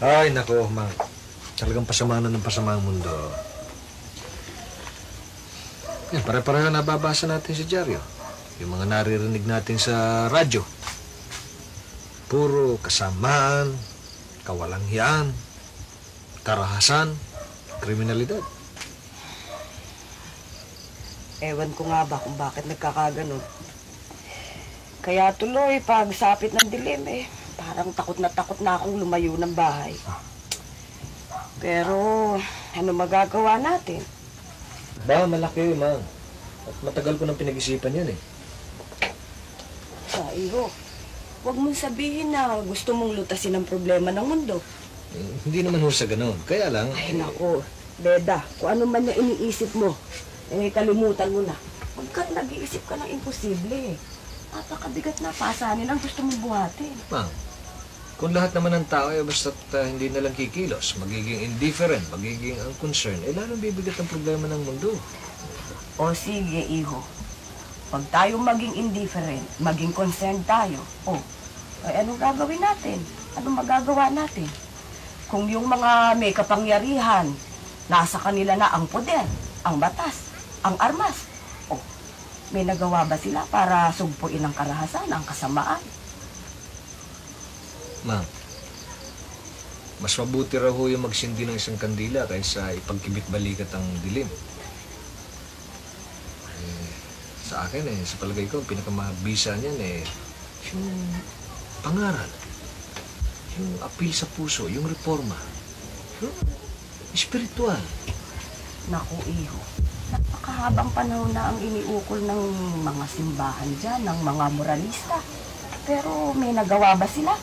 Ay, nako, Mang. Talagang pasama na ng pasama ang mundo. Yan, pare-pareho nababasa natin sa dyaryo. Yung mga naririnig natin sa radyo. Puro kasamaan, kawalanghyan, karahasan, kriminalidad. Ewan ko nga ba kung bakit nagkakaganon. Kaya tuloy, pag sapit ng dilim parang takot na akong lumayo ng bahay. Pero, ano magagawa natin? Ba, malaki, Mang. At matagal ko nang pinag-isipan yan Sa iyo, huwag mong sabihin na gusto mong lutasin ang problema ng mundo. Hindi naman ho sa ganun. Kaya lang... Ay nako, Beda, kung ano man yung iniisip mo, kalimutan mo na. Pagkat nag-iisip ka ng imposible. Napakabigat na pasanin ang gusto mong buhatin. Mang, kung lahat naman ng tao basta't hindi nalang kikilos, magiging indifferent, magiging unconcerned, lalong bibigat ang problema ng mundo. O sige, iho. Pag tayo maging indifferent, maging concerned tayo, ay anong gagawin natin? Anong magagawa natin? Kung yung mga may kapangyarihan, nasa kanila na ang poder, ang batas, ang armas, may nagawa ba sila para sugpuin ang karahasan, ang kasamaan? Ma'am, mas mabuti raw ho yung magsindi ng isang kandila kaysa ipagkibit-balikat ang dilim. Sa akin sa palagay ko, pinakamabisa niyan yung pangaral, yung apil sa puso, yung reforma, yung espiritual. Naku, iho. Napakahabang panahon na ang iniukol ng mga simbahan dyan, ng mga moralista. Pero may nagawa ba sila?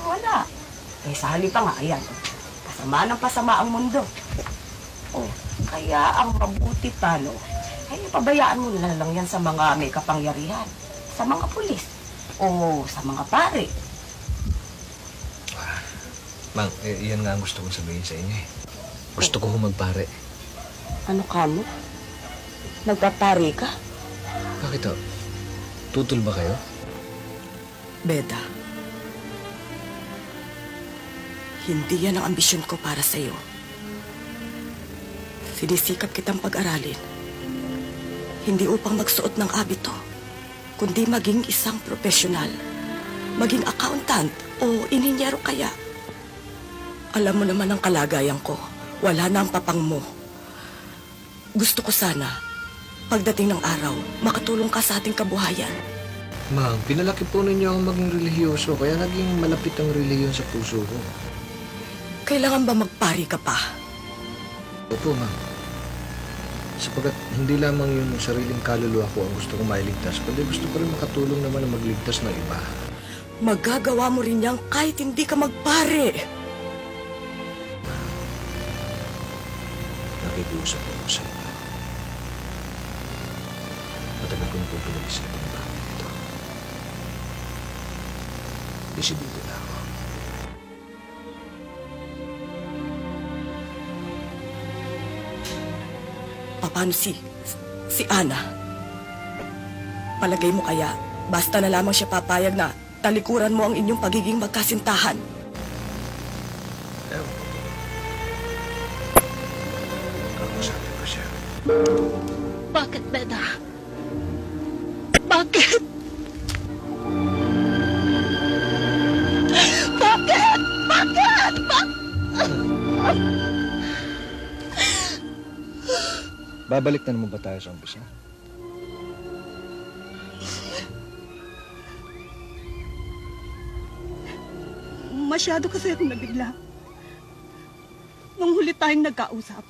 Wala. Sa halip pa nga, ayan. Pasama ng pasama ang mundo. Kaya ang mabuti pa, pabayaan mo na lang yan sa mga may kapangyarihan. Sa mga pulis. O sa mga pare. Mang, iyan nga ang gusto kong sabihin sa inyo Gusto ko magpare. Ano ka mo? Nagpapare ka? Bakit Tutol ba kayo? Beda, hindi yan ang ambisyon ko para sa'yo. Sinisikap kitang pag-aralin. Hindi upang magsuot ng abito, kundi maging isang profesional. Maging accountant o ininyero kaya. Alam mo naman ang kalagayan ko. Wala na ang papang mo. Gusto ko sana, pagdating ng araw, makatulong ka sa ating kabuhayan. Ma'am, pinalaki po ninyo ang maging relihiyoso, kaya naging malapit ang relihiyon sa puso ko. Kailangan ba magpari ka pa? Opo, ma'am. Sapagat hindi lamang yung sariling kaluluwa ko ang gusto kong mailigtas, kundi gusto ko rin makatulong naman na magligtas ng iba. Magagawa mo rin yan kahit hindi ka magpare. Nakikiusap ako sa iyo. Matagal ko na po pinag-isip ang bakit ito. Desidido na ako. Paano si Ana? Palagay mo kaya, basta na lamang siya papayag na talikuran mo ang inyong pagiging magkasintahan. Kakusapin ko siya. Bakit, Beda? Bakit? Bakit? Bakit? Babalik na naman ba tayo sa umpisa? Masyado kasi akong nabigla. Nung huli tayong nagkausap,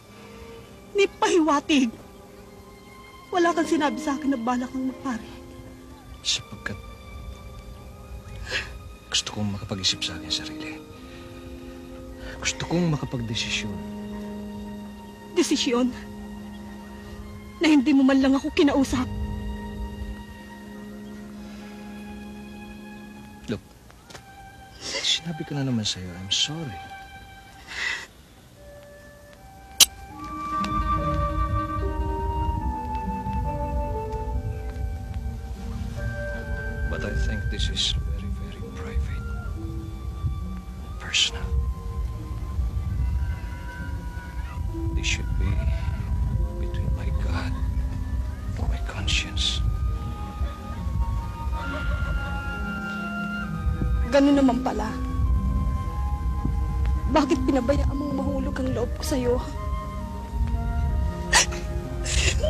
may pahiwatig. Wala kang sinabi sa akin na balak kang magpare. Sapagkat gusto kong makapag-isip sa akin sarili. Gusto kong makapag-desisyon. Desisyon na hindi mo man lang ako kinausap. Look, sinabi ko na naman sa'yo, I'm sorry. But I think this is very, very private. Personal. conscience. Ganun naman pala. Bakit pinabayaan mong mahulog ang loob ko sa'yo?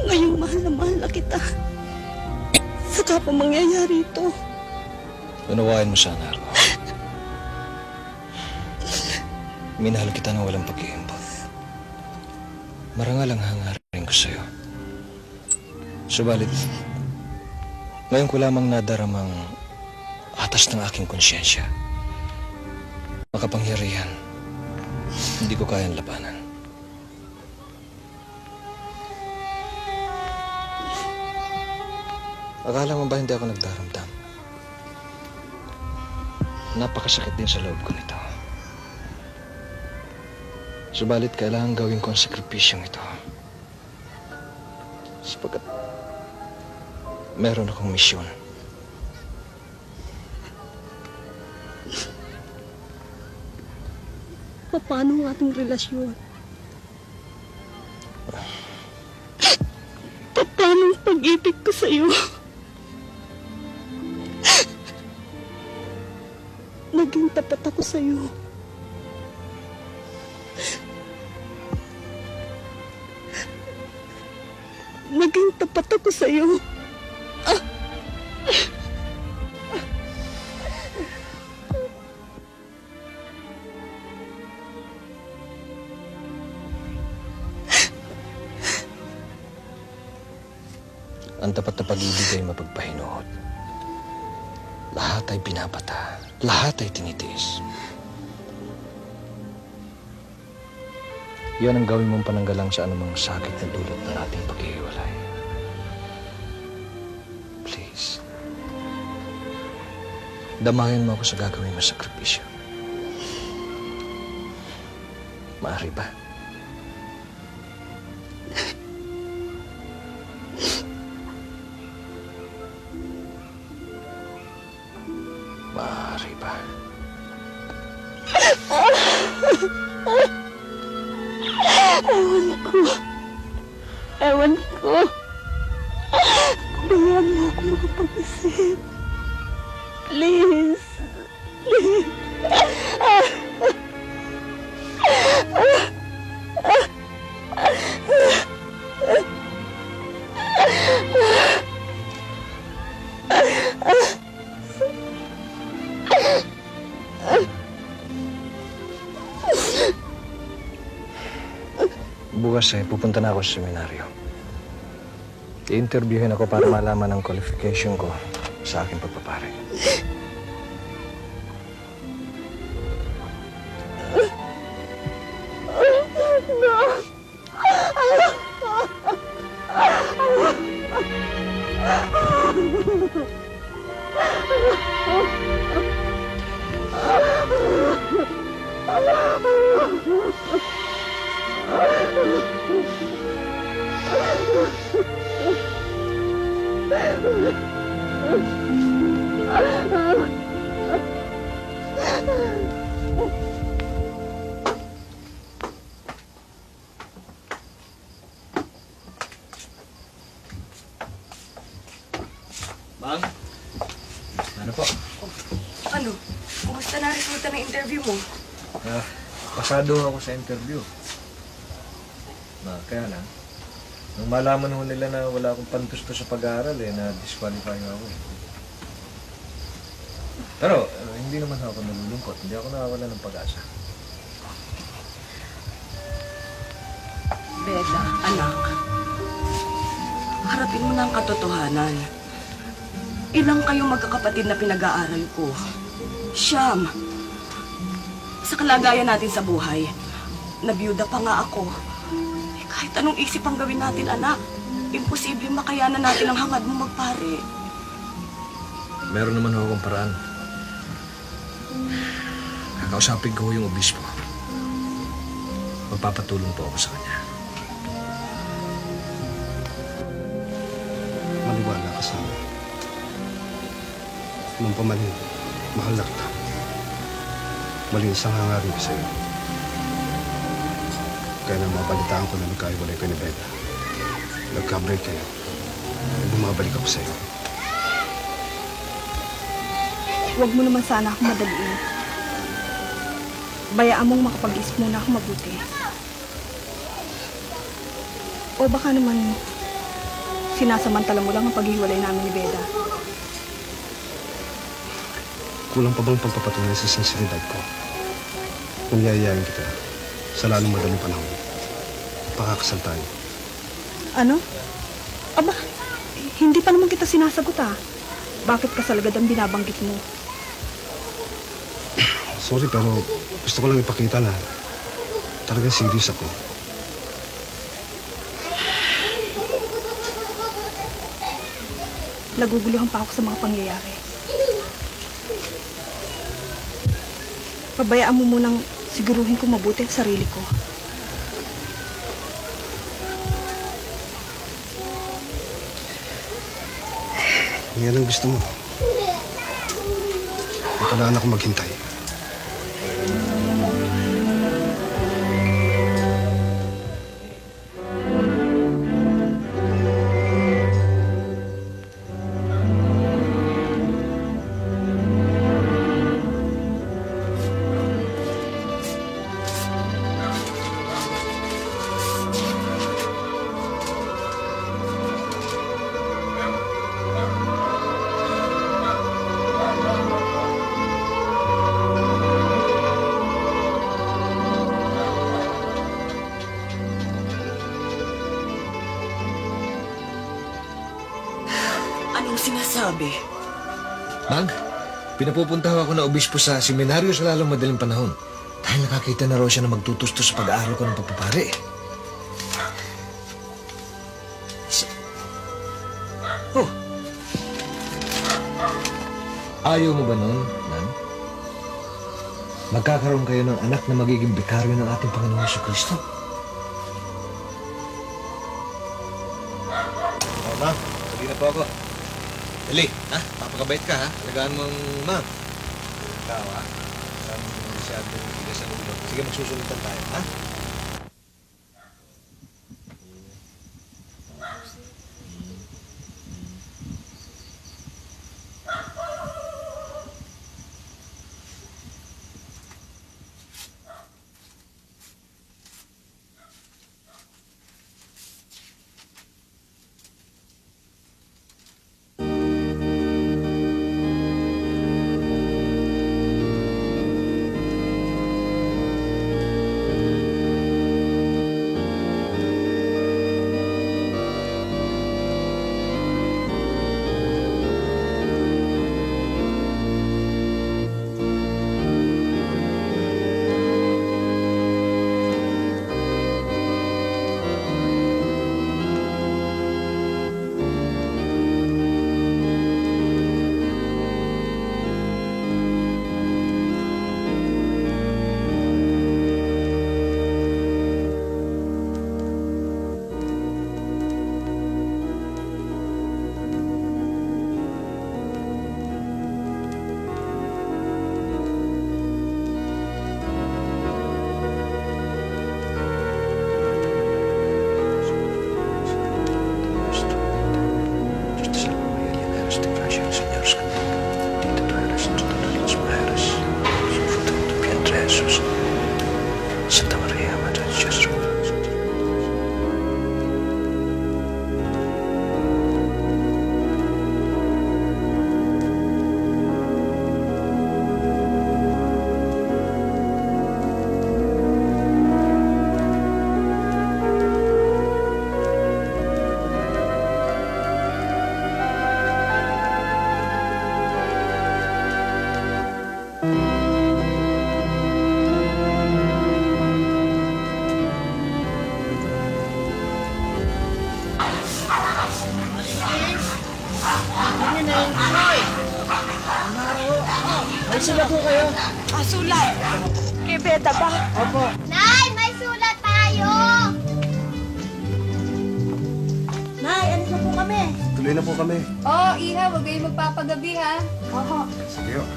Ngayong mahal na kita. Saka pa mangyayari ito. Unawain mo sana ako. Minahal kita ng walang pag-iimbot. Marangal ang hangarin ko sa'yo. Subalit, ngayon ko lamang nadaramang atas ng aking konsyensya. Makapangyarihan, hindi ko kayang labanan. Akala mo ba hindi ako nagdaramdam? Napakasakit din sa loob ko nito. Subalit kailangan gawin ko ang sakripisyong ito. Sapagkat meron akong misyon. Paano ang ating relasyon? Paano ang pag-ibig ko sa'yo? Naging tapat ako sa'yo. Naging tapat ako sa'yo. Ang tapat na pag-ibig ay mapagpahinuhod. Lahat ay binabata. Lahat ay tinitiis. Yan ang gawin mong pananggalang sa anumang sakit na dulot ng ating paghihiwalay. Please. Damayan mo ako sa gagawin mo sakripisyo. Maaari ba? Maaari ba? Ewan ko. Bayaan mo ako makapag-isip. Please. Please. Bukas pupunta na ako sa seminaryo. I-interviewin ako para malaman ang qualification ko sa aking pagpapare. Ma'am? Ano po? Ano? Kumusta na resulta ng interview mo? Pasado ako sa interview. Kaya lang, nung malaman ho nila na wala akong pantusto sa pag-aaral, na-disqualify ako. Pero, hindi naman ako nalulungkot. Hindi ako nakawala ng pag-asa. Beda, anak. Harapin mo na ang katotohanan. Ilang kayong magkakapatid na pinag-aaral ko? Siyam. Sa kalagayan natin sa buhay, nabiyuda pa nga ako. Kahit anong isip ang gawin natin, anak, imposible makayanan natin ang hangad mo magpare. Meron naman ho akong paraan. Kakausapin ko yung obispo. Magpapatulong po ako sa kanya. Maniwala ka sa akin. Nung pamanin, mahal na kita. Malinis ang hangarin ko sa'yo. Kaya nang mapalitaan ko na nagkaiwalay ka ni Beda. Nagka-break kayo. ay bumabalik ako sa'yo. Huwag mo naman sana ako madaliin. Bayaan mong makapag-isip muna ako mabuti. O baka naman sinasamantala mo lang ang paghiwalay namin ni Beda. Kulang pa bang pagpapatunay sa sinseridad ko? Kung yayayain kita sa lalong madaling panahon, pakakasal tayo. Ano? Aba, hindi pa naman kita sinasagot ah. Bakit kasalagad ang binabanggit mo? Sorry, pero gusto ko lang ipakita na talagang serious ako. Naguguluhan pa ako sa mga pangyayari. Pabayaan mo munang siguruhin ko mabuti ang sarili ko. Yan ang gusto mo. Makalaan ako maghintay. Anong sinasabi? Mag, pinapupunta ako na obispo sa seminaryo sa lalong madaling panahon. Dahil nakakita na raw siya na magtutustos sa pag-aaral ko ng papapare. Oh. Ayaw mo ba nun, Nan? Magkakaroon kayo ng anak na magiging bikaryo ng ating Panginoong Jesucristo. Oh, Ma, sabi na po ako. Dali, ha? Papakabait ka, ha? Alagaan mong Ma. Ikaw, ha? Saan mo masyadong tigas ang ulo? Sige, magsusulitan tayo, ha? Santa Maria, Madre de Jesus. May sulat po kayo? Sulat! Kay Beda ba? Opo. Nay, may sulat tayo! Nay, alis na po kami. Tuloy na po kami. Oo, Iha, huwag kayong magpapagabi ha. Oho. Sige, oh.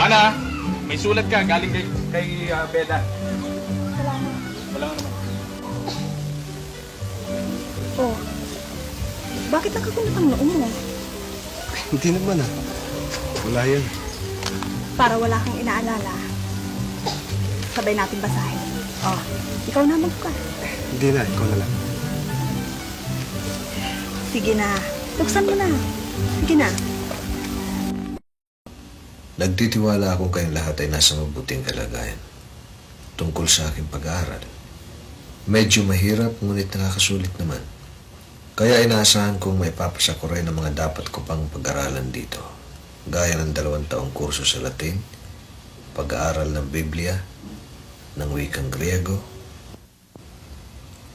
Ana, may sulat ka galing kay Beda. Wala naman. Oh, bakit nakakulot ang noo mo? Hindi naman Wala yan. Para wala kang inaalala. Sabay natin basahin. Oh, ikaw na magbukas. Hindi na, ikaw na lang. Sige na, buksan mo na. Sige na. Nagtitiwala akong kayong lahat ay nasa mabuting kalagayan tungkol sa aking pag-aaral. Medyo mahirap, ngunit nakakasulit naman. Kaya inaasahan kong may papasa ko rin ang mga dapat ko pang pag-aralan dito. Gaya ng 2 taong kurso sa Latin, pag-aaral ng Biblia, ng wikang Griego.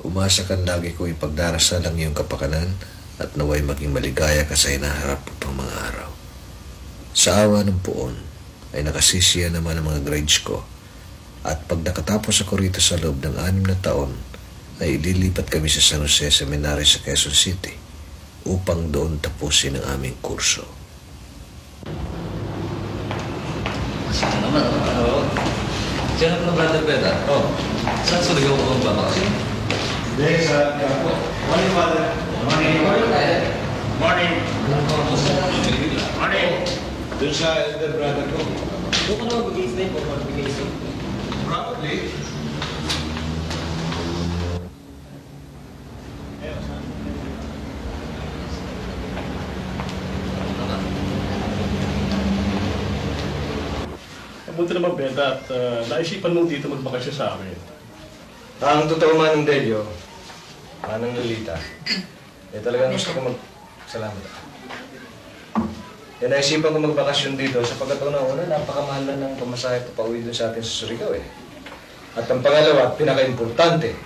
Umasa kang lagi ko ipagdarasal ang iyong kapakanan at naway maging maligaya ka sa hinaharap mo pang mga araw. Sa awa ng Poon ay nakasisiya naman ang mga grades ko at pag nakatapos ako rito sa loob ng 6 na taon ay ililipat kami sa San Jose Seminary sa Quezon City upang doon tapusin ang aming kurso. Saan naman? Oo. Diyan ako ng Brother Beda. Oo. Saan sa ligaw ko ba kasi? Hindi, sa Gapo. Morning, Father. Morning. Morning. Morning. Doon sa elder brother ko. Doon ko na magbigay po, magbigay Probably. Mabuti naman, Beda, at naisipan mo dito magbakasyon sa amin. Ang totoo man ng Delio, manang Lolita, talagang gusto ko salamat. Naisipan ko magbakasyon dito sapagkat una, napakamahal na ng pamasahe pa pauwi doon sa atin sa Surigao At ang pangalawa, pinaka-importante,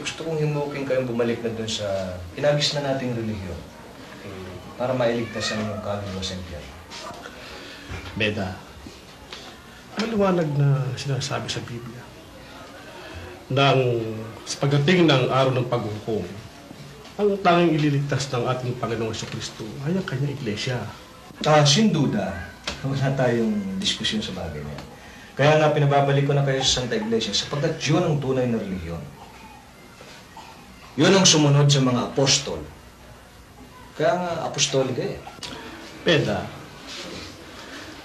gusto kong himukin kayong bumalik na doon sa hinagis na nating relihiyon para mailigtas ang inyong kaluluwa sa impyerno. Beda, maliwanag na sinasabi sa Biblia nang sa pagdating ng araw ng paghukom, ang tanging ililigtas ng ating Panginoong Jesucristo ay ang kanyang iglesia. Sin duda, wala tayong diskusyon sa bagay na yan. Kaya nga pinababalik ko na kayo sa Santa Iglesia sapagkat yun ang tunay na relihiyon. Yun ang sumunod sa mga apostol. Kaya nga apostolika Beda,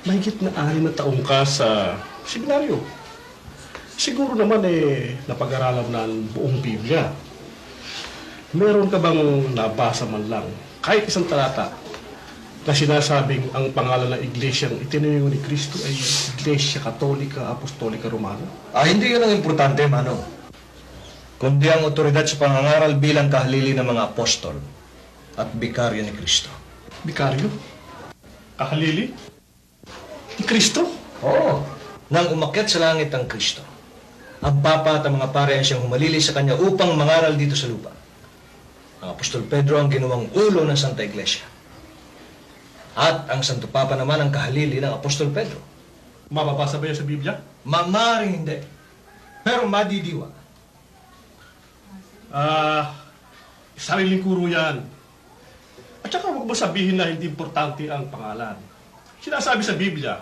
mahigit na 6 na taong ka sa seminaryo. Siguro naman napag-aralan na ang buong Biblia. Meron ka bang nabasa man lang, kahit isang talata, na sinasabing ang pangalan ng iglesyang itinayo ni Kristo ay Iglesia Katolika Apostolika Romana? Hindi yun ang importante, Manong. Kundi ang otoridad sa pangangaral bilang kahalili ng mga apostol at bikaryo ni Kristo. Bikaryo? Kahalili? Ni Kristo? Oo. Nang umakyat sa langit ang Kristo, ang Papa at ang mga pare ang siyang humalili sa Kanya upang mangaral dito sa lupa. Ang Apostol Pedro ang ginawang ulo ng Santa Iglesia. At ang Santo Papa naman ang kahalili ng Apostol Pedro. Mababasa ba yan sa Biblia? Mangmaring hindi. Pero madidiwa. Sariling kuro yan. At saka huwag mo sabihin na hindi importante ang pangalan. Sinasabi sa Biblia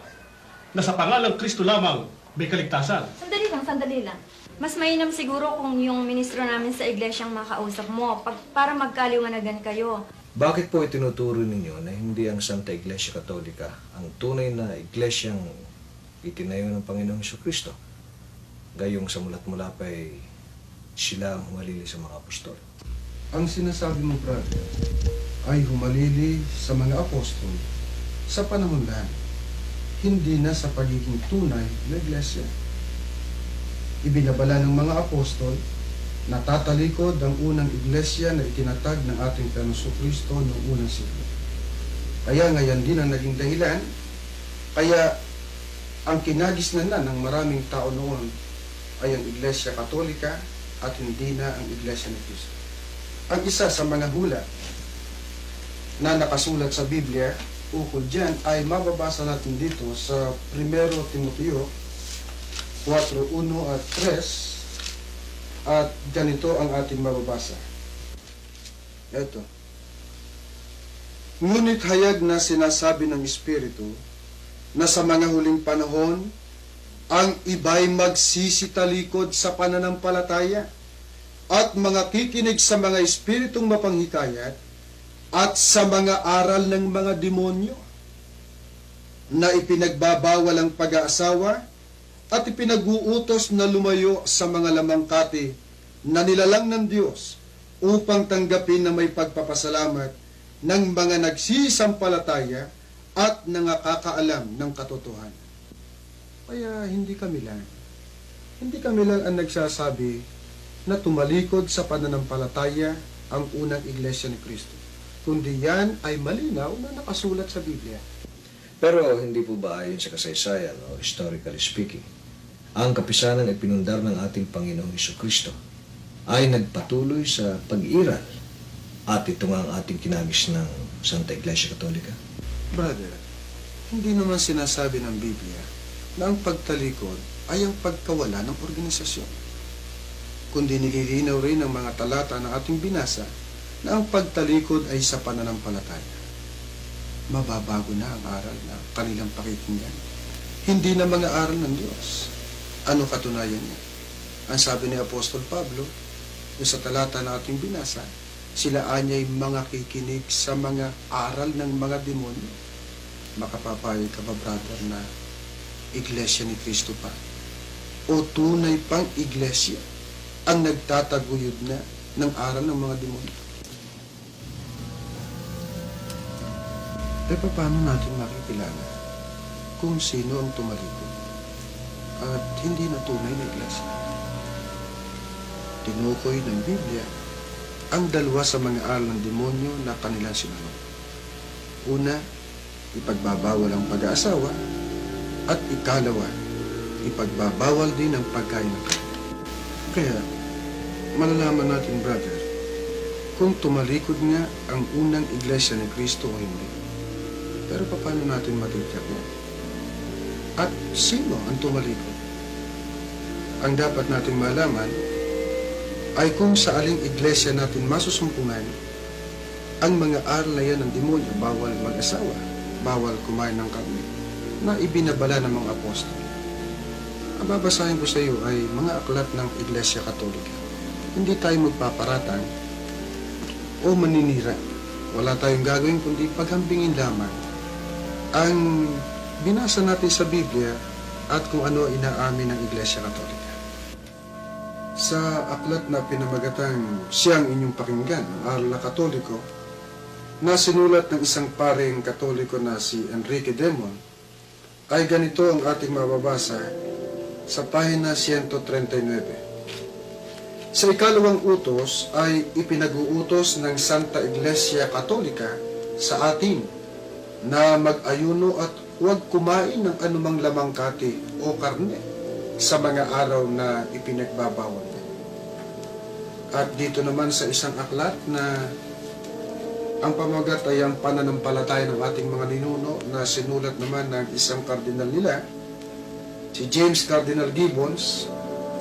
na sa pangalang Kristo lamang may kaligtasan. Sandali lang. Mas mainam siguro kung yung ministro namin sa iglesyang makausap mo para magkaliwanagan kayo. Bakit po itinuturo ninyo na hindi ang Santa Iglesia Katolika ang tunay na iglesyang itinayo ng Panginoong Jesucristo? Gayong sa mulat-mula pa sila ang humalili sa mga apostol. Ang sinasabi mo, brother, ay humalili sa mga apostol sa panahon lang, hindi na sa pagiging tunay na iglesia. Ibinabala ng mga apostol na tatalikod ang unang iglesia na itinatag ng ating Panginoong Jesucristo noong unang siglo. Kaya ngayon din ang naging dahilan, kaya ang kinagisnan na ng maraming tao noon ay ang Iglesia Katolika at hindi na ang Iglesia ni Cristo. Ang isa sa mga hula na nakasulat sa Biblia ukol dyan ay mababasa natin dito sa 1 Timoteo 4:1 at 3 at ganito ang ating mababasa. Ito. Ngunit hayag na sinasabi ng Espiritu na sa mga huling panahon, ang iba'y magsisitalikod sa pananampalataya at mga kikinig sa mga espiritong mapanghikayat at sa mga aral ng mga demonyo na ipinagbabawal ang pag-aasawa at ipinag-uutos na lumayo sa mga lamangkati na nilalang ng Diyos upang tanggapin na may pagpapasalamat ng mga nagsisampalataya at nangakakaalam ng katotohanan. Kaya hindi kami lang ang nagsasabi na tumalikod sa pananampalataya ang unang iglesia ni Kristo, kundi yan ay malinaw na nakasulat sa Biblia. Pero hindi po ba ayon sa kasaysayan o historically speaking, ang kapisanan ay pinundar ng ating Panginoong Hesukristo ay nagpatuloy sa pag-iral at ito nga ang ating kinagis ng Santa Iglesia Katolika? Brother, hindi naman sinasabi ng Biblia na ang pagtalikod ay ang pagkawala ng organisasyon, kundi nililinaw rin ng mga talata ng ating binasa na ang pagtalikod ay sa pananampalataya. Mababago na ang aral na kanilang pakikinggan, hindi na mga aral ng Diyos. Ano katunayan niya? Ang sabi ni Apostol Pablo, sa talata na ating binasa, sila anya'y mga kikinig sa mga aral ng mga demonyo. Makapapayag ka ba, brother, na iglesia ni Kristo pa? O tunay pang iglesia ang nagtataguyod na ng aral ng mga demonyo? Paano natin makikilala kung sino ang tumalikod at hindi na tunay na iglesia? Tinukoy ng Biblia ang dalawa sa mga aral ng demonyo na kanilang sinunod. Una, ipagbabawal ang pag-aasawa, at ikalawa, ipagbabawal din ang pagkain ng karne. Kaya, malalaman natin, brother, kung tumalikod nga ang unang iglesia ni Kristo o hindi. Pero paano natin matitiyak yan? At sino ang tumalikod? Ang dapat natin malaman ay kung sa aling iglesia natin masusumpungan ang mga aral na yan ng demonyo, bawal mag-asawa, bawal kumain ng karne, na ibinabala ng mga apostol. Ang babasahin ko sa iyo ay mga aklat ng Iglesia Katolika. Hindi tayo magpaparatang o maninira. Wala tayong gagawin kundi paghambingin lamang ang binasa natin sa Biblia at kung ano inaamin ng Iglesia Katolika. Sa aklat na pinamagatang Siyang Inyong Pakinggan, ang aral na Katoliko, na sinulat ng isang paring Katoliko na si Enrique Demon, ay ganito ang ating mababasa sa pahina 139. Sa ikalawang utos ay ipinag-uutos ng Santa Iglesia Katolika sa atin na mag-ayuno at huwag kumain ng anumang lamangkati o karne sa mga araw na ipinagbabawal. At dito naman sa isang aklat na ang pamagat ay ang pananampalataya ng ating mga ninuno na sinulat naman ng isang kardinal nila, si James Cardinal Gibbons,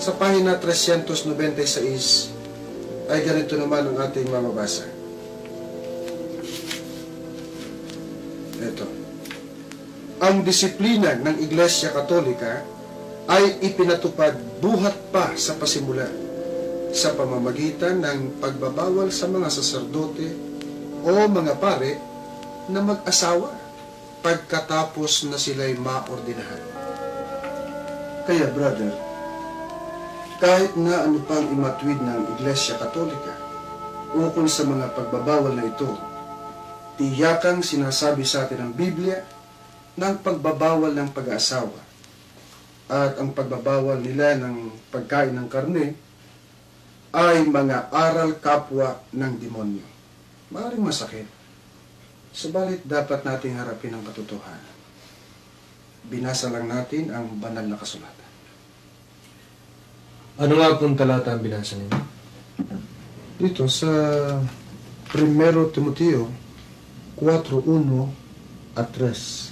sa pahina 396 ay ganito naman ang ating mamabasa. Ito. Ang disiplina ng Iglesia Katolika ay ipinatupad buhat pa sa pasimula sa pamamagitan ng pagbabawal sa mga saserdote o mga pare na mag-asawa pagkatapos na sila'y maordinahan. Kaya, brother, kahit na ano pang imatwid ng Iglesia Katolika ukol sa mga pagbabawal na ito, tiyakang sinasabi sa atin ng Biblia ng pagbabawal ng pag-aasawa at ang pagbabawal nila ng pagkain ng karne ay mga aral kapwa ng demonyo. Maaaring masakit, subalit dapat nating harapin ang katotohanan. Binasa lang natin ang banal na kasulatan. Ano nga pong talata ang binasa ninyo? Dito sa 1 Timoteo 4:1 at 3.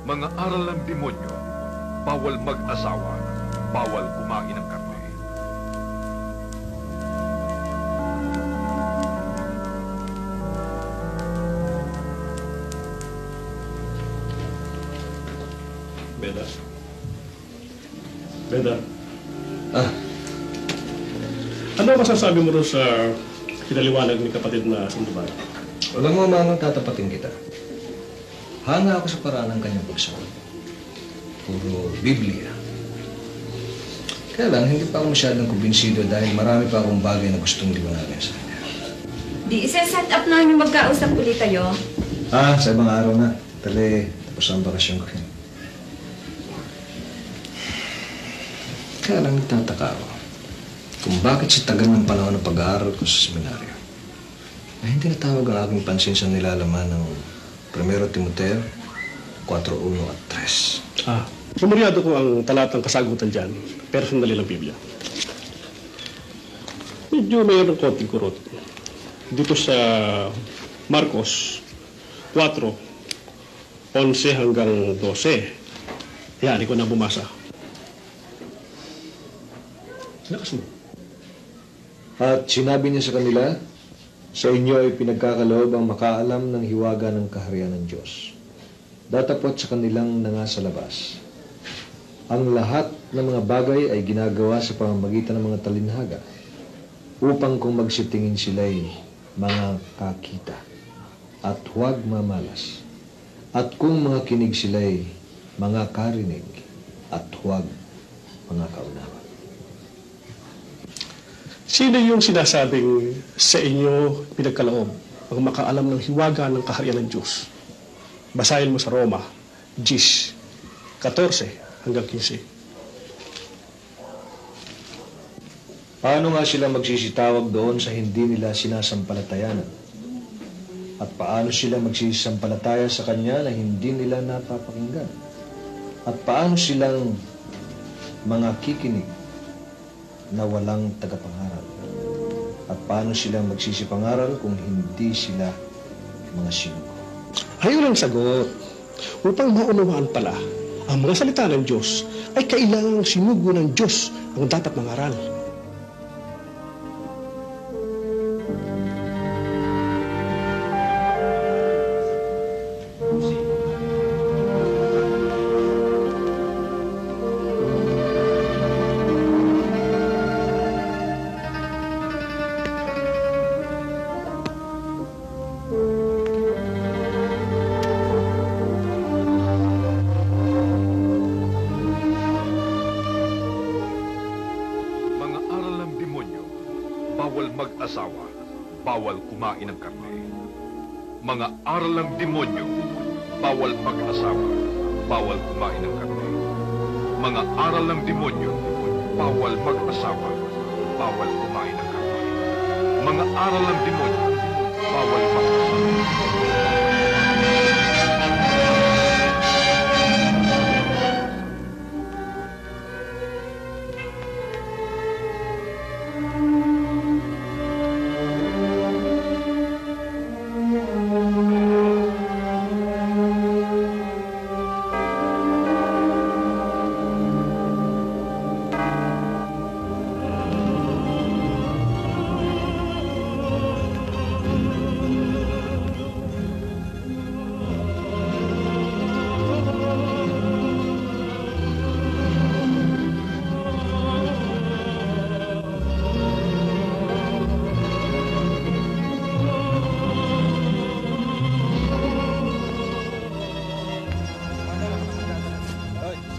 Mga aral ng demonyo, bawal mag-asawa, bawal kumain ng karne. Beda. Beda, Ah, ano masasabi mo rin sa pinaliwanag ni kapatid na Sandoval? walang mamamang tatapatin kita. Hanga ako sa paraan ng kanyang pagsagot. Puro Biblia. Kaya lang, hindi pa ako masyadong kumbinsido dahil marami pa akong bagay na gustong liwanagin sa kanya. Di isa-set up na yung magkausap ulit kayo. Ah, sa ibang araw na. Tali, tapos ang bakasyon ko. Kaya lang nagtataka ako kung bakit sa tagal ng panahon ng pag-aaral ko sa seminaryo na hindi natawag ang aking pansin sa nilalaman ng 1 Timoteo 4:1 at 3. Memoryado ko ang talatang kasagutan dyan, personally ng Biblia. Medyo mayroong konting kurot. Dito sa Marcos 4:11 hanggang 12. Yan, ikaw na bumasa. Lakas mo. At sinabi niya sa kanila, sa inyo ay pinagkakaloob ang makaalam ng hiwaga ng kaharian ng Diyos. Datapot sa kanilang nanga sa labas. Ang lahat ng mga bagay ay ginagawa sa pamamagitan ng mga talinhaga upang kung magsitingin sila'y mga kakita at huwag mamalas. At kung mga kinig sila'y mga karinig at huwag mga kaunawa. Sino yung sinasabing sa inyo pinagkaloob ang makaalam ng hiwaga ng kaharian ng Diyos? Basahin mo sa Roma 10:14 hanggang 15. Paano nga sila magsisitawag doon sa hindi nila sinasampalatayanan? At paano sila magsisampalataya sa Kanya na hindi nila napapakinggan? At paano silang mga kikinig na walang tagapangaral? At paano sila magsisipangaral kung hindi sila mga sinugo? Ayun ang sagot. Upang maunawaan pala, ang mga salita ng Diyos ay kailangang sinugo ng Diyos ang dapat mangaral. Mga aral ng demonyo, bawal mag-asawa, bawal kumain ng karne. Mga aral ng demonyo, bawal mag-asawa, bawal kumain ng karne. Mga aral ng demonyo, bawal mag-asawa, bawal kumain ng karne. Mga aral ng demonyo, bawal mag-asawa.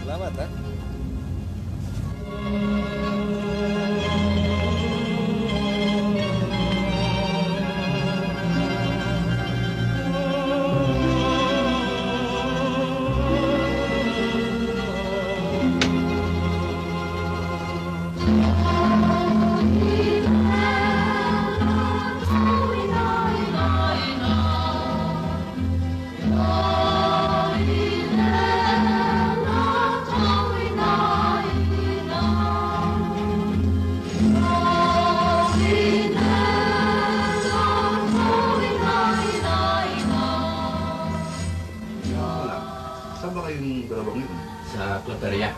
Salamat, ha? Saan ba kayong dalawang yun? Sa Plateria.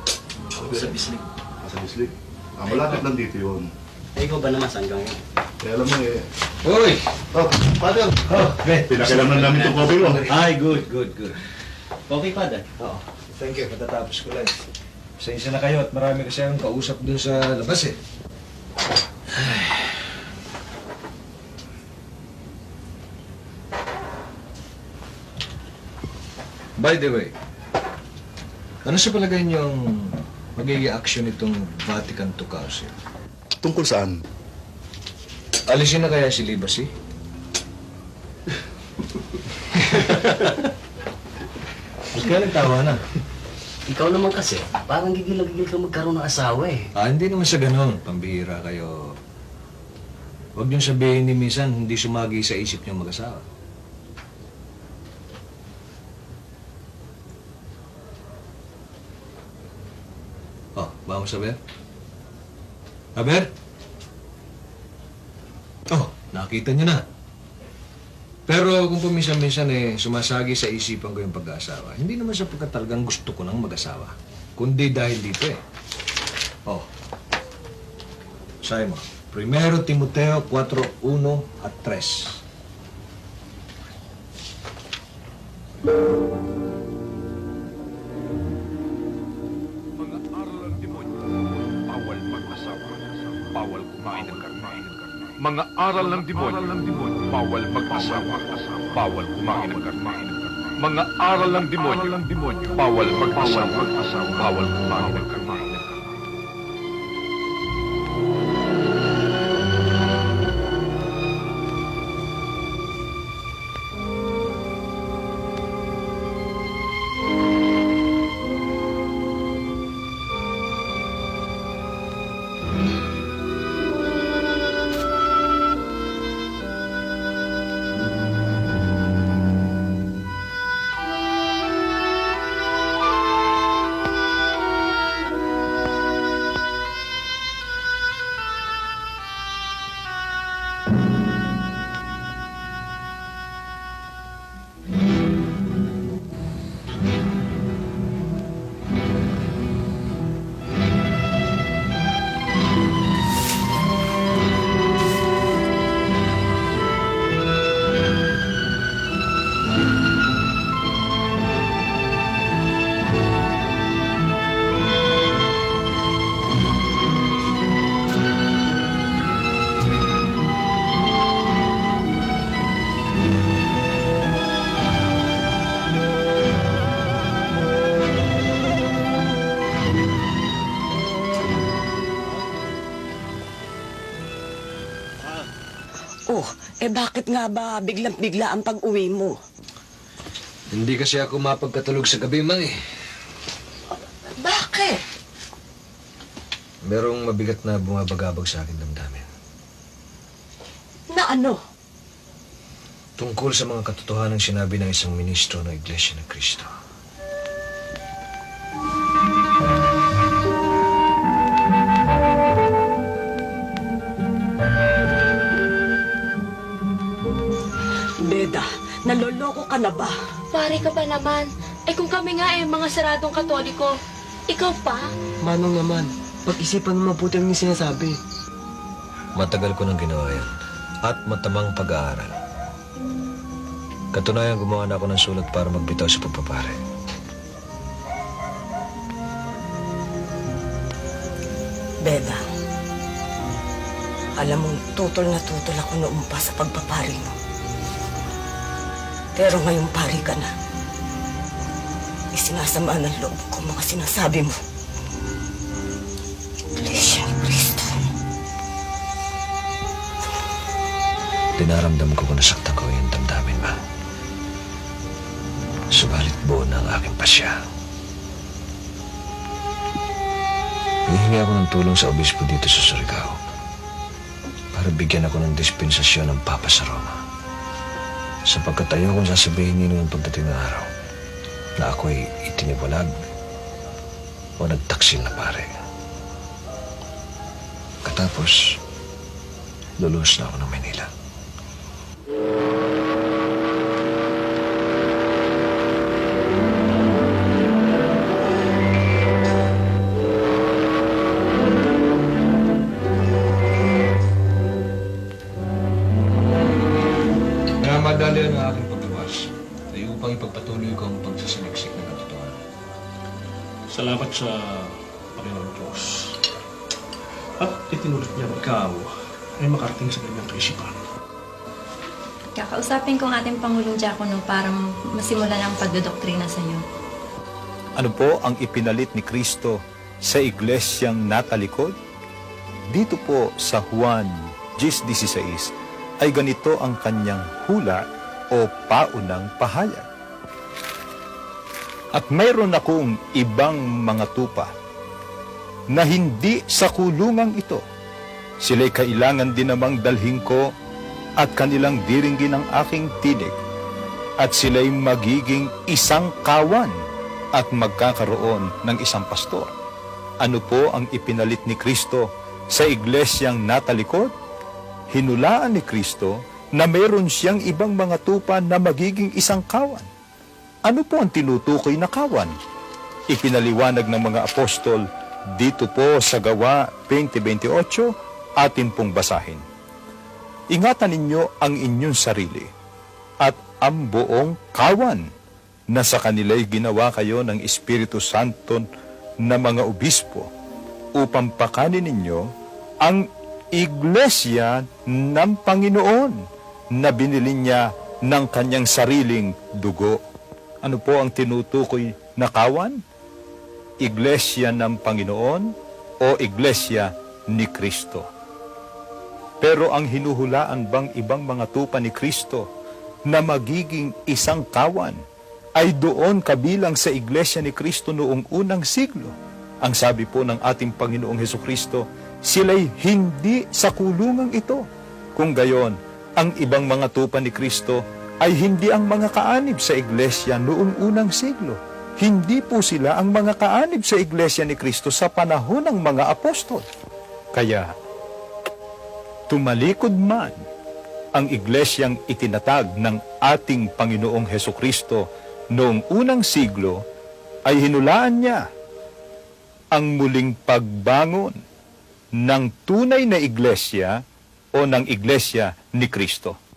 Sa Bislig. Sa Bislig? Malapit lang dito yun. Eh, ikaw ba naman saan ka ngayon? Kaya alam mo eh. Uy! Oh, Father! Oh, Ben! Pinakalaman namin itong kopi mo. Ay, good. Okay, Father. Oo. Thank you, katatapos ko lang. Pasensya na kayo at marami kasi akong kausap dun sa labas eh. By the way, ano sa palagay niyong magiging action itong Vatican II Council? Tungkol saan? Alisin na kaya si Libasi? Ba't kaya nagtawa na? Ikaw naman kasi, parang gigil-gigil ka magkaroon ng asawa eh. Hindi naman sa ganun. Pambihira kayo. Huwag niyong sabihin ni minsan hindi sumagi sa isip niyong mag-asawa. Oh, vamos a ver. A ver? Oh, nakita niyo na. Pero kung paminsan-minsan sumasagi sa isipan ko yung pag-aasawa, hindi naman sapagkat talagang gusto ko nang mag-asawa, kundi dahil dito eh. Oh, sabi mo, 1 Timoteo 4:1 at 3. Mga aral ng demonyo, bawal mag-asawa, bawal kumain ng karne. Mga aral ng demonyo, bawal mag-asawa, bawal kumain ng karne. Mga aral ng demonyo, bawal mag-asawa, bawal kumain ng karne. Bakit nga ba biglang-bigla ang pag-uwi mo? Hindi kasi ako mapagkatulog sa gabi, Mang eh. Bakit? Merong mabigat na bumabagabag sa akin damdamin. Na ano? Tungkol sa mga katotohanan sinabi ng isang ministro ng Iglesia ng Cristo. Beda, naloloko ka na ba? Pare ka pa naman. Kung kami nga mga saradong katoliko, ikaw pa? Manong naman, pag-isipan mo mabuti ang sinasabi. Matagal ko nang ginawa yan at matamang pag-aaral. Katunayan, gumawa na ako ng sulat para magbitaw sa pagpapare. Beda, alam mong tutol na tutol ako noon pa sa pagpapari mo. Pero ngayong pari ka na, isinasama ng loob ko mga sinasabi mo. Iglesia ni Cristo. Dinaramdam ko kung nasaktan ko yung damdamin, Ma. Subalit buo na ang aking pasya. Hihingi ako ng tulong sa obispo dito sa Surigao para bigyan ako ng dispensasyon ng Papa sa Roma. Sapagkat ayokong sasabihin niyo ng pagdating ng araw na ako'y itiniwalag o nagtaksil na pare. Katapos, lulus na ako ng Manila. Madali ang aking pagluwas ay upang ipagpatuloy ko ang pagsasaliksik ng katotohanan. Salamat sa Panginoon Diyos. At itinulot niya ikaw ay makarating sa ganyang kaisipan. Kakausapin ko ang ating Pangulong Diakono para masimulan ang pagdodoktrina sa iyo. Ano po ang ipinalit ni Kristo sa iglesyang natalikod? Dito po sa Juan 10:16 ay ganito ang kanyang hula o paunang pahayag. At mayroon akong ibang mga tupa na hindi sa kulungang ito. Sila'y kailangan din namang dalhin ko at kanilang diringgin ang aking tinig at sila'y magiging isang kawan at magkakaroon ng isang pastor. Ano po ang ipinalit ni Kristo sa iglesyang natalikod? Hinulaan ni Kristo na mayroon siyang ibang mga tupa na magiging isang kawan. Ano po ang tinutukoy na kawan? Ipinaliwanag ng mga apostol dito po sa Gawa 20:28, atin pong basahin. Ingatan ninyo ang inyong sarili at ang buong kawan na sa kanila'y ginawa kayo ng Espiritu Santo na mga obispo upang pakanin ninyo ang iglesia ng Panginoon na binili niya ng kanyang sariling dugo. Ano po ang tinutukoy na kawan? Iglesia ng Panginoon o Iglesia ni Kristo. Pero ang hinuhulaan bang ibang mga tupa ni Kristo na magiging isang kawan ay doon kabilang sa Iglesia ni Kristo noong unang siglo? Ang sabi po ng ating Panginoong Hesukristo, sila'y hindi sa kulungang ito. Kung gayon, ang ibang mga tupa ni Kristo ay hindi ang mga kaanib sa Iglesia noong unang siglo. Hindi po sila ang mga kaanib sa Iglesia ni Kristo sa panahon ng mga apostol. Kaya, tumalikod man ang iglesyang itinatag ng ating Panginoong Hesukristo noong unang siglo, ay hinulaan niya ang muling pagbangon ng tunay na iglesia o ng iglesia ni Kristo.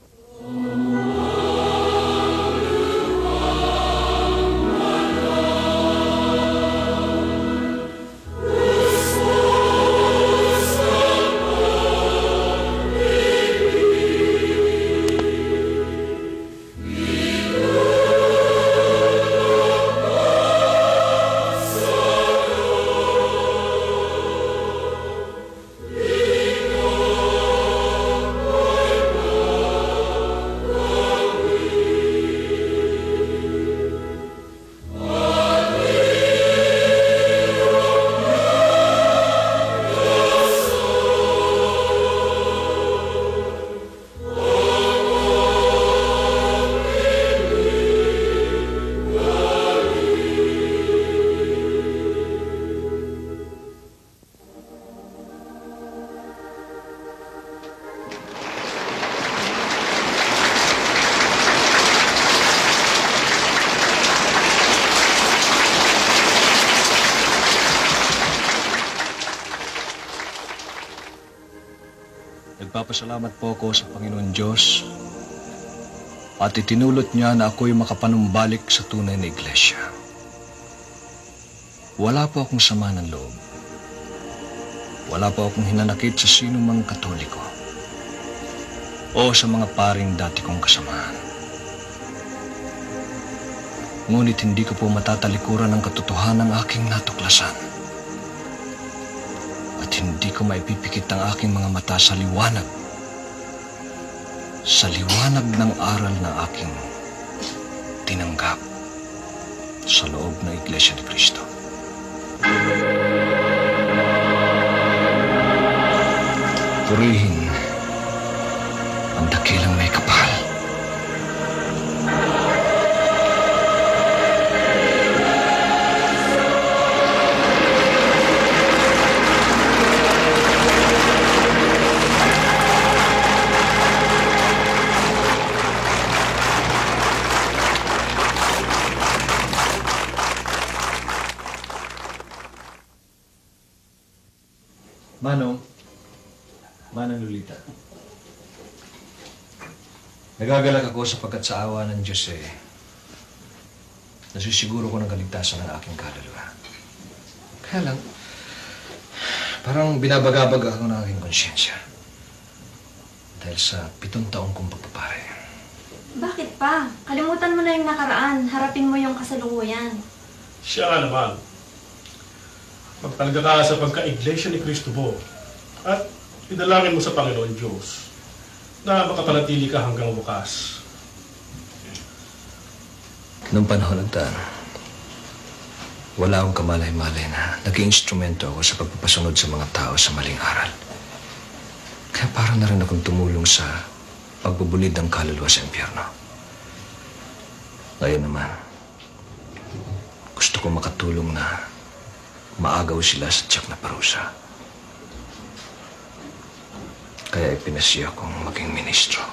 Nagpapasalamat po ako sa Panginoon Diyos at itinulot niya na ako'y makapanumbalik sa tunay na iglesia. Wala po akong sama ng loob. Wala po akong hinanakit sa sino mang Katoliko o sa mga paring dati kong kasamahan. Ngunit hindi ko po matatalikuran ang katotohanan ng aking natuklasan. At hindi ko maipipikit ang aking mga mata sa liwanag ng aral na aking tinanggap sa loob ng Iglesia ni Kristo. Purihin ang dakilang may kapal. Manang Lolita. Nagagalak ako sapagkat sa awa ng Diyos nasisiguro ko ng kaligtasan ng aking kaluluwa. Kaya lang, parang binabagabag ako ng aking konsyensya. Dahil sa 7 taong kong pagpapare. Bakit pa? Kalimutan mo na yung nakaraan. Harapin mo yung kasalukuyan. Siya nga naman. Magtalaga ka sa pagka-iglesia ni Cristo mo at idalangin mo sa Panginoon Diyos na makapanatili ka hanggang bukas. Noong panahon ng taan, wala akong kamalay-malay na naging instrumento ako sa pagpapasunod sa mga tao sa maling aral. Kaya parang na rin akong tumulong sa pagbubulid ng kaluluwa sa impyerno. Ngayon naman, gusto kong makatulong na maagaw sila sa tiyak na parusa. Kaya ipinasiya kong maging ministro.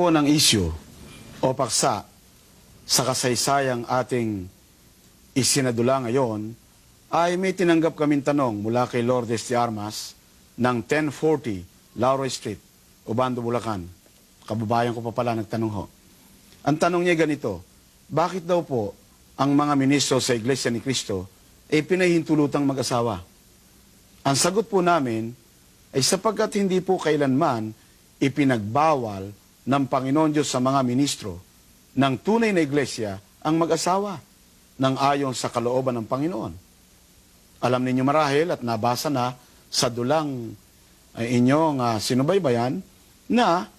po ng issue o paksa sa kasaysayang ating isinadula ngayon, ay may tinanggap kaming tanong mula kay Lourdes de Armas ng 1040 Lauro Street, Obando, Bulacan. Kababayan ko pa pala nagtanong ho. Ang tanong niya ganito, bakit daw po ang mga ministro sa Iglesia ni Cristo ay pinahintulutang mag-asawa? Ang sagot po namin ay sapagkat hindi po kailanman ipinagbawal ng Panginoon Diyos sa mga ministro ng tunay na iglesia ang mag-asawa ng ayon sa kalooban ng Panginoon. Alam ninyo marahil at nabasa na sa dulang inyong sinubaybayan na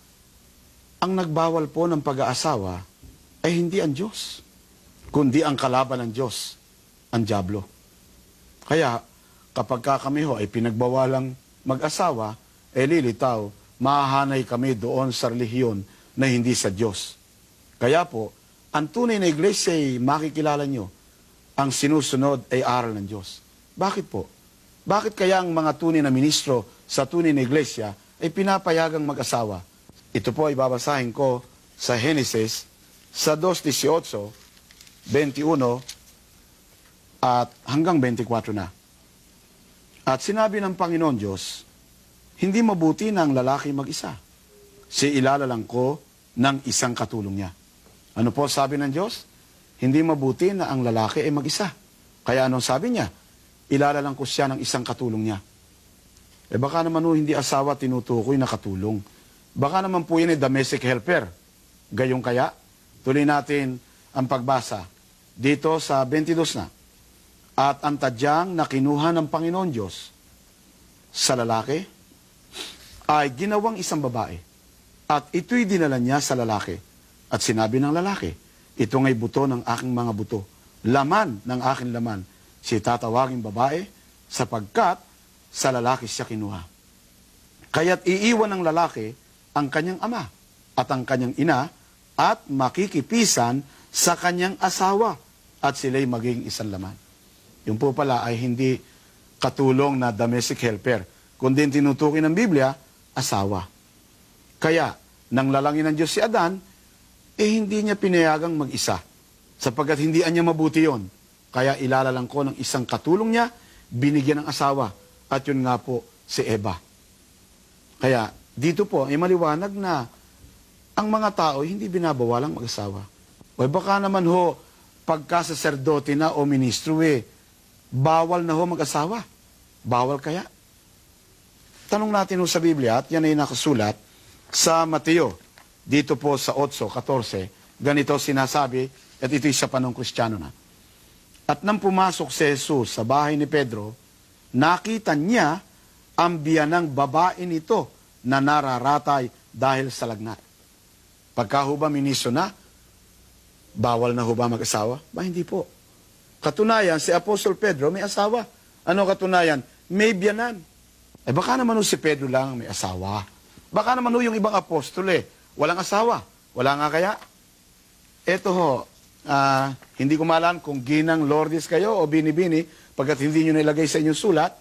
ang nagbawal po ng pag-aasawa ay hindi ang Diyos, kundi ang kalaban ng Diyos, ang dyablo. Kaya kapag kami ho ay pinagbawalang mag-asawa, lilitaw, mahahanay kami doon sa relihiyon na hindi sa Diyos. Kaya po, ang tunay na iglesia ay makikilala nyo, ang sinusunod ay aral ng Diyos. Bakit po? Bakit kaya ang mga tunay na ministro sa tunay na iglesia ay pinapayagang mag-asawa? Ito po ay babasahin ko sa Genesis sa 2:18, 21 at hanggang 24 na. At sinabi ng Panginoon Diyos, hindi mabuti na ang lalaki mag-isa. Si ilalalang ko ng isang katulong niya. Ano po sabi ng Diyos? Hindi mabuti na ang lalaki ay mag-isa. Kaya anong sabi niya? Ilalalang ko siya ng isang katulong niya. Baka naman hindi asawa tinutukoy na katulong. Baka naman po yan ay domestic helper. Gayong kaya, tuloy natin ang pagbasa dito sa 22 na. At ang tadyang na kinuha ng Panginoon Diyos sa lalaki ay ginawang isang babae. At ito'y dinala niya sa lalaki. At sinabi ng lalaki, ito nga'y buto ng aking mga buto, laman ng aking laman, si tatawaging babae, sapagkat sa lalaki siya kinuha. Kaya't iiwan ng lalaki ang kanyang ama at ang kanyang ina at makikipisan sa kanyang asawa at sila'y maging isang laman. Yung po pala ay hindi katulong na domestic helper, kundi tinutukoy ng Biblia, asawa. Kaya, nang lalangin ng Diyos si Adan, hindi niya pinayagang mag-isa, sapagkat hindi niya mabuti yon. Kaya ilalalang ko ng isang katulong niya, binigyan ng asawa, at yun nga po si Eva. Kaya dito po ay maliwanag na ang mga tao hindi binabawalang mag-asawa. O baka naman ho, pagka-saserdote na o ministro bawal na ho mag-asawa. Bawal kaya? Tanong natin ho sa Biblia, at yan ay nakasulat sa Mateo, dito po sa 8:14, ganito sinasabi, at ito'y sa panong Kristiyano na. At nang pumasok si Jesus sa bahay ni Pedro, nakita niya ang biyanang babae nito na nararatay dahil sa lagnat. Pagka ho ba ministro na, bawal na ho ba mag-asawa? Ba, hindi po. Katunayan, si Apostol Pedro may asawa. Ano katunayan? May biyanan. Baka naman ho si Pedro lang may asawa. Baka naman ho yung ibang apostol walang asawa. Wala nga kaya? Eto ho, hindi ko malam kung ginang Lourdes kayo o bini-bini, pagkat hindi nyo nilagay sa inyong sulat.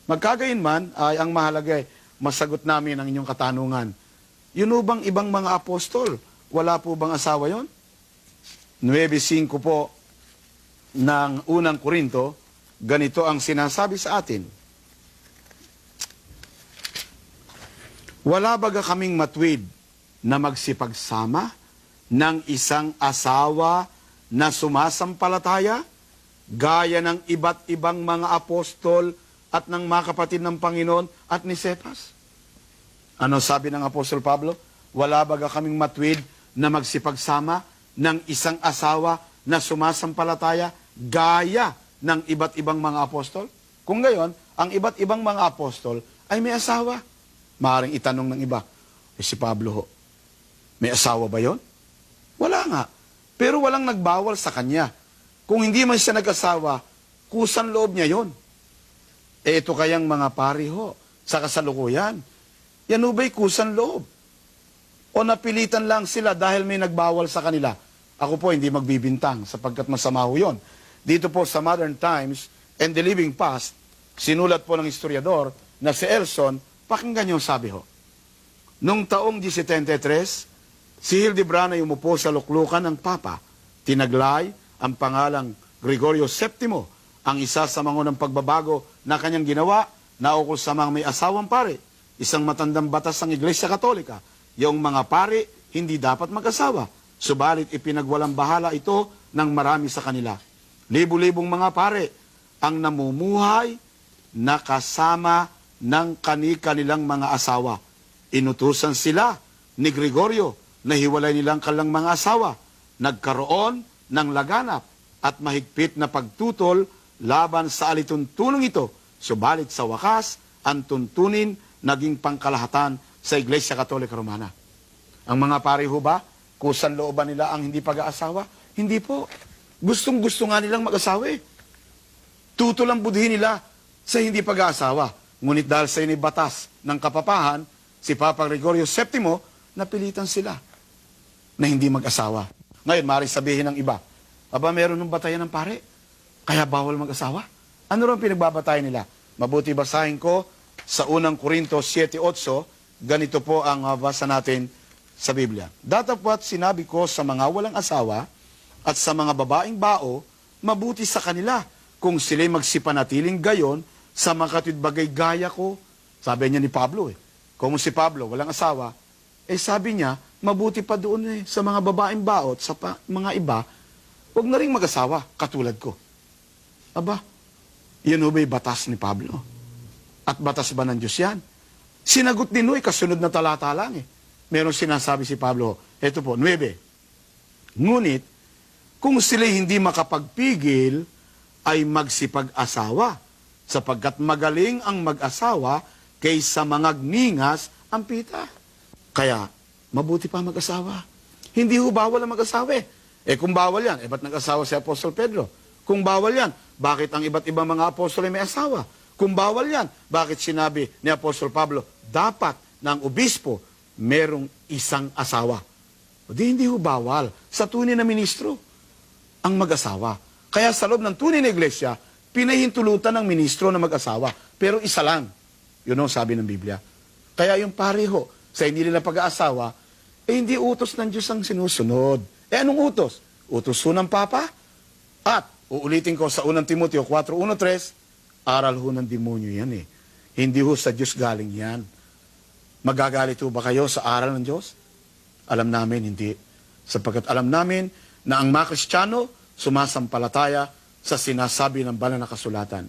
Magkagayon man, ay ang mahalaga masagot namin ang inyong katanungan. Yun bang ibang mga apostol? Wala po bang asawa yon? 9:5 po ng unang Korinto, ganito ang sinasabi sa atin. Wala baga kaming matwid na magsipagsama ng isang asawa na sumasampalataya, gaya ng iba't ibang mga apostol at ng mga kapatid ng Panginoon at ni Cephas? Ano sabi ng Apostol Pablo? Wala baga kaming matwid na magsipagsama ng isang asawa na sumasampalataya, gaya ng iba't ibang mga apostol? Kung gayon, ang iba't ibang mga apostol ay may asawa. Maaaring itanong ng iba, si Pablo ho, may asawa ba yon? Wala nga. Pero walang nagbawal sa kanya. Kung hindi man siya nag-asawa, kusan loob niya yon. Ito kayang mga pari ho, sa kasalukuyan, yan ba'y kusan loob? O napilitan lang sila dahil may nagbawal sa kanila? Ako po hindi magbibintang sapagkat masama ho yun. Dito po sa Modern Times and the Living Past, sinulat po ng historiador na si Elson, pakinggan yung sabi ho. Nung taong 1073, Si Hildebrand ay umupo sa luklukan ng Papa. Tinaglay ang pangalang Gregorio VII, ang isa sa mga pagbabago na kanyang ginawa na ukol sa mga may asawang pare. Isang matandang batas ng Iglesia Katolika, yung mga pare hindi dapat mag-asawa. Subalit ipinagwalang bahala ito ng marami sa kanila. Libu-libong mga pare ang namumuhay na kasama ng kani-kanilang mga asawa. Inutusan sila ni Gregorio na hiwalay nilang kalang mga asawa. Nagkaroon ng laganap at mahigpit na pagtutol laban sa alituntunong ito. Subalit sa wakas, ang tuntunin naging pangkalahatan sa Iglesia Katolika Romana. Ang mga pare ho ba, kusan looban nila ang hindi pag-aasawa? Hindi po. Gustong-gusto nga nilang mag-asawa eh. Tutol ang budhin nila sa hindi pag-aasawa. Ngunit dahil sa inibatas ng kapapahan, si Papa Gregorio VII, napilitan sila na hindi mag-asawa. Ngayon, maaaring sabihin ng iba, aba, meron ng batayan ng pare, kaya bawal mag-asawa? Ano rin pinagbabatayan nila? Mabuti basahin ko sa unang Korinto 7:8, ganito po ang basa natin sa Biblia. Datapwat sinabi ko sa mga walang asawa at sa mga babaeng bao, mabuti sa kanila kung sila'y magsipanatiling gayon sa mga katwidbagay gaya ko. Sabi niya ni Pablo eh. Kung si Pablo walang asawa, eh sabi niya, mabuti pa doon eh sa mga babaeng bao at sa mga iba, huwag na rin mag-asawa, katulad ko. Aba, yan ho ba'y batas ni Pablo? At batas ba ng Diyos yan? Sinagot din ho, kasunod na talata lang eh. Meron sinasabi si Pablo, eto po, 9. Ngunit, kung sila'y hindi makapagpigil, ay magsipag-asawa, sapagkat magaling ang mag-asawa kaysa mangagningas ang pita. Kaya, mabuti pa mag-asawa. Hindi ho bawal ang mag-asawa eh. Eh kung bawal yan, ba't nag-asawa si Apostol Pedro? Kung bawal yan, bakit ang iba't ibang mga apostol ay may asawa? Kung bawal yan, bakit sinabi ni Apostol Pablo, dapat ng obispo merong isang asawa? O di hindi ho bawal sa tunay na ministro ang mag-asawa. Kaya sa loob ng tunay na iglesia, pinahintulutan ng ministro na mag-asawa. Pero isa lang. Yun ang sabi ng Biblia. Kaya yung pareho, sa hindi nila pag-aasawa, eh hindi utos ng Diyos ang sinusunod. Eh anong utos? Utos ho ng Papa. At, uulitin ko sa 1 Timoteo 4:1-3, aral ho ng demonyo yan eh. Hindi ho sa Diyos galing yan. Magagalit ho ba kayo sa aral ng Diyos? Alam namin, hindi. Sapagkat alam namin na ang mga Kristiyano sumasampalataya sa sinasabi ng banal na kasulatan.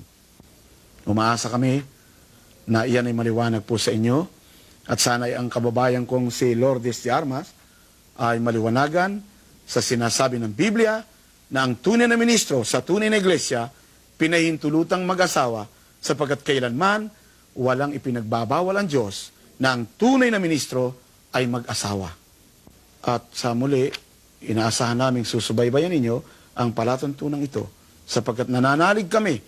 Umaasa kami na iyan ay maliwanag po sa inyo at sana ay ang kababayan kong si Lourdes de Armas ay maliwanagan sa sinasabi ng Biblia na ang tunay na ministro sa tunay na iglesia pinahintulutang mag-asawa sapagkat kailanman walang ipinagbabawal ang Diyos na ang tunay na ministro ay mag-asawa. At sa muli, inaasahan naming susubaybayan ninyo ang palatuntunan ito sapagkat nananalig kami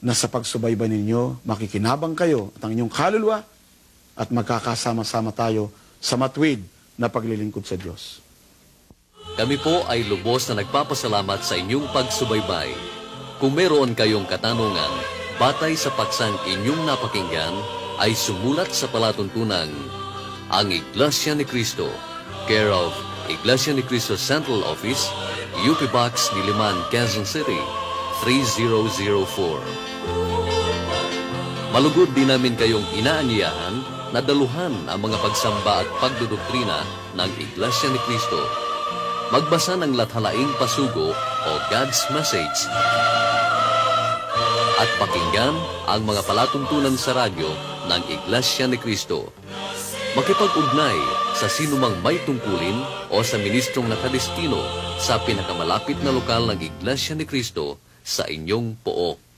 na sa pagsubaybay ninyo, makikinabang kayo at ang inyong kaluluwa at magkakasama-sama tayo sa matuwid na paglilingkod sa Diyos. Kami po ay lubos na nagpapasalamat sa inyong pagsubaybay. Kung meron kayong katanungan, batay sa paksang inyong napakinggan, ay sumulat sa palatuntunan ang Iglesia ni Cristo, care of Iglesia ni Cristo Central Office, UP Box Diliman, Quezon City, 3004. Malugod din namin kayong inaanyayahan na daluhan ang mga pagsamba at pagdudoktrina ng Iglesia ni Cristo. Magbasa ng lathalaing pasugo o God's Message at pakinggan ang mga palatuntunan sa radyo ng Iglesia ni Cristo. Makipag-ugnay sa sinumang may tungkulin o sa ministrong nakadestino sa pinakamalapit na lokal ng Iglesia ni Cristo sa inyong pook.